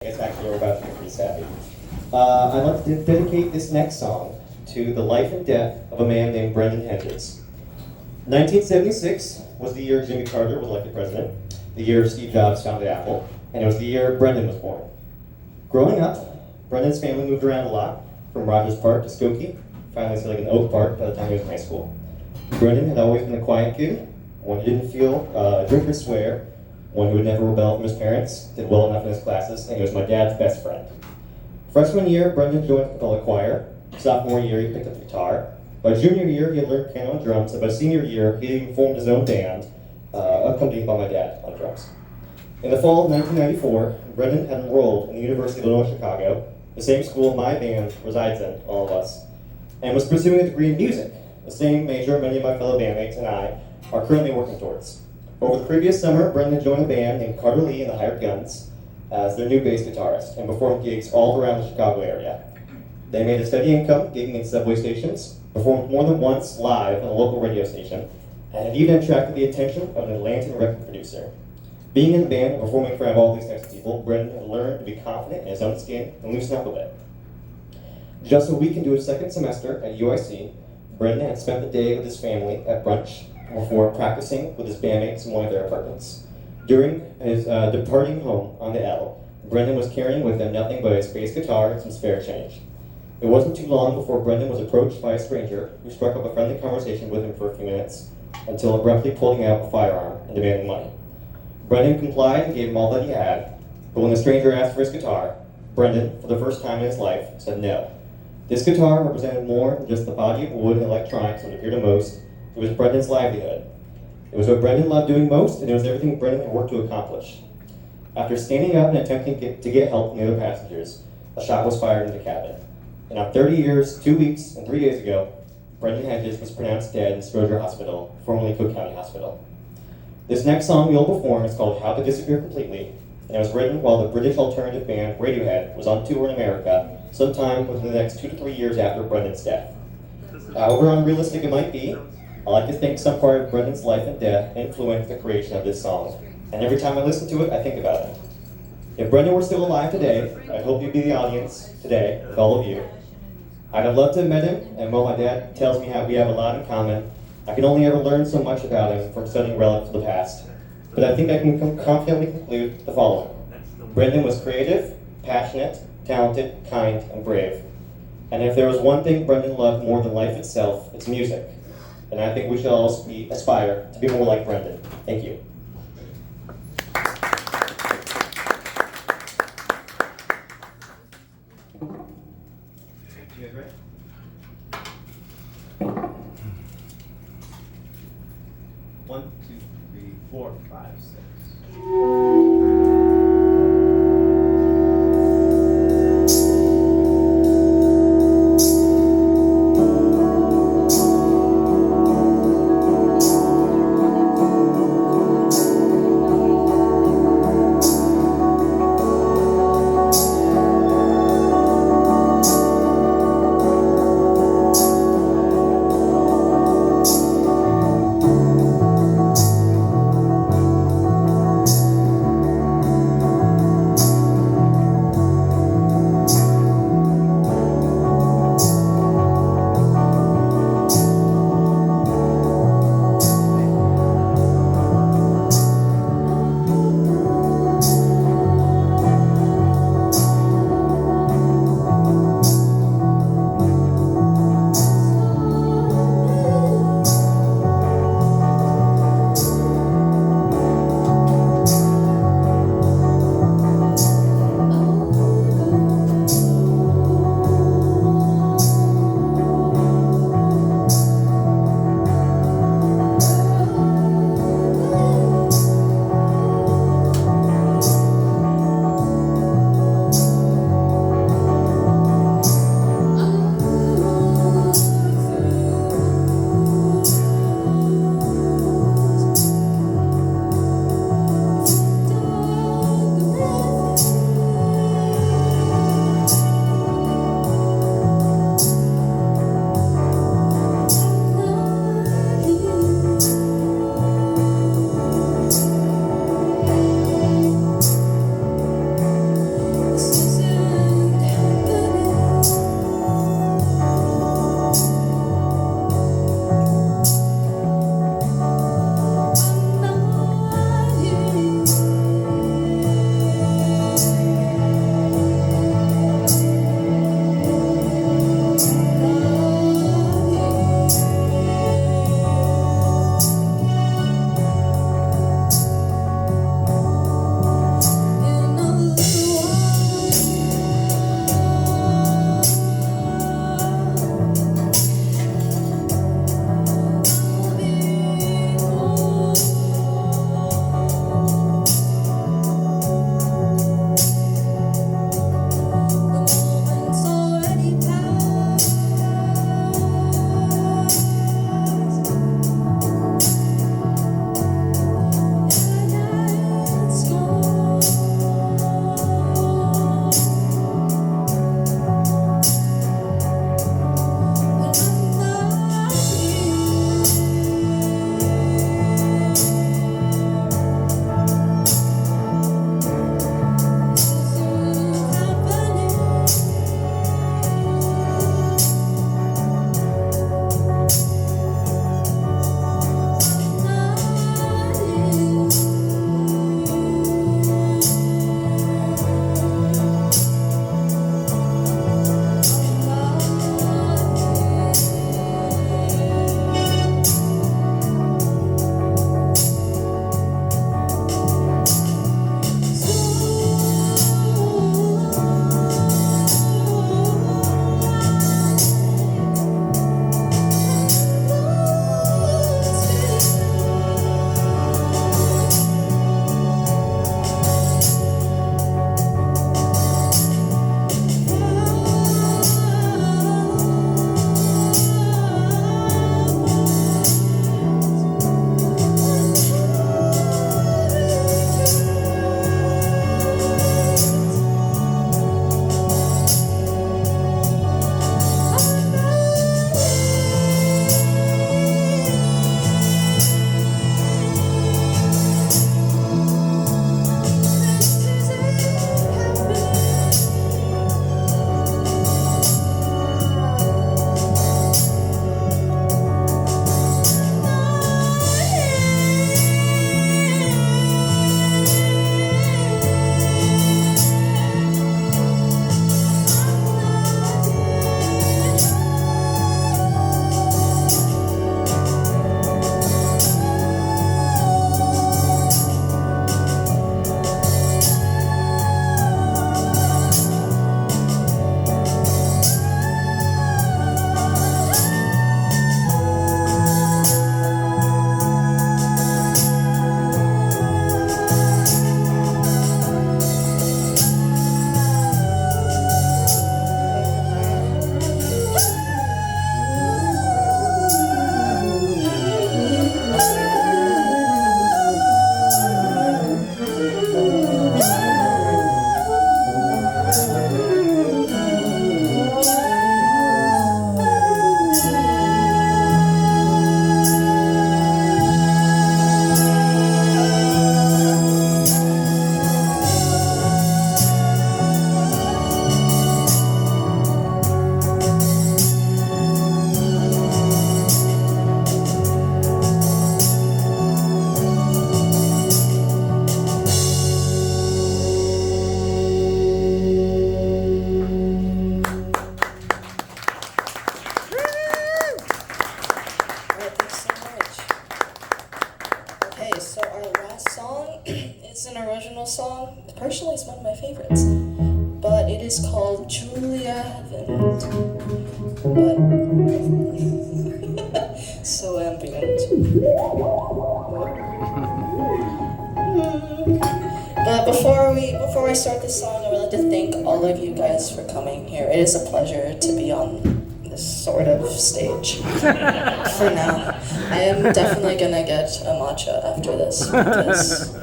I guess actually we're about to get pretty savvy. I'd like to dedicate this next song to the life and death of a man named Brendan Hedges. 1976 was the year Jimmy Carter was elected president, the year Steve Jobs founded Apple, and it was the year Brendan was born. Growing up, Brendan's family moved around a lot, from Rogers Park to Skokie, finally to like an Oak Park by the time he was in high school. Brendan had always been a quiet kid, one who didn't feel drink or swear, one who would never rebel from his parents, did well enough in his classes, and he was my dad's best friend. Freshman year, Brendan joined the Capella Choir. Sophomore year, he picked up the guitar. By junior year, he had learned piano and drums, and by senior year, he even formed his own band, accompanied by my dad on drums. In the fall of 1994, Brendan had enrolled in the University of Illinois Chicago, the same school my band resides in, all of us, and was pursuing a degree in music, the same major many of my fellow bandmates and I are currently working towards. Over the previous summer, Brendan joined a band named Carter Lee and the Hired Guns as their new bass guitarist and performed gigs all around the Chicago area. They made a steady income gigging in subway stations, performed more than once live on a local radio station, and had even attracted the attention of an Atlantan record producer. Being in the band and performing in front of all these types of people, Brendan had learned to be confident in his own skin and loosen up a bit. Just a week into his second semester at UIC, Brendan had spent the day with his family at brunch before practicing with his bandmates in one of their apartments. During his departing home on the L, Brendan was carrying with him nothing but his bass guitar and some spare change. It wasn't too long before Brendan was approached by a stranger who struck up a friendly conversation with him for a few minutes, until abruptly pulling out a firearm and demanding money. Brendan complied and gave him all that he had, but when the stranger asked for his guitar, Brendan, for the first time in his life, said no. This guitar represented more than just the body of wood and electronics that appeared to most. It was Brendan's livelihood. It was what Brendan loved doing most, and it was everything Brendan had worked to accomplish. After standing up and attempting to get help from the other passengers, a shot was fired into the cabin. And now 30 years, 2 weeks, and 3 days ago, Brendan Hedges was pronounced dead in Stroger Hospital, formerly Cook County Hospital. This next song we will perform is called How to Disappear Completely, and it was written while the British alternative band Radiohead was on tour in America sometime within the next 2 to 3 years after Brendan's death. However unrealistic it might be, I like to think some part of Brendan's life and death influenced the creation of this song, and every time I listen to it, I think about it. If Brendan were still alive today, I hope you'd be the audience today with all of you. I'd have loved to have met him, and while my dad tells me how we have a lot in common, I can only ever learn so much about him from studying relics of the past. But I think I can confidently conclude the following. Brendan was creative, passionate, talented, kind, and brave. And if there was one thing Brendan loved more than life itself, it's music. And I think we should all aspire to be more like Brendan. Thank you. You guys ready? One, two, three, four, five, six. So our last song is an original song. Personally, it's one of my favorites. But it is called Julia Haven't. But so ambient. But before I start the song, I would like to thank all of you guys for coming here. It is a pleasure to be on this sort of stage for now. I am definitely gonna get a matcha after this because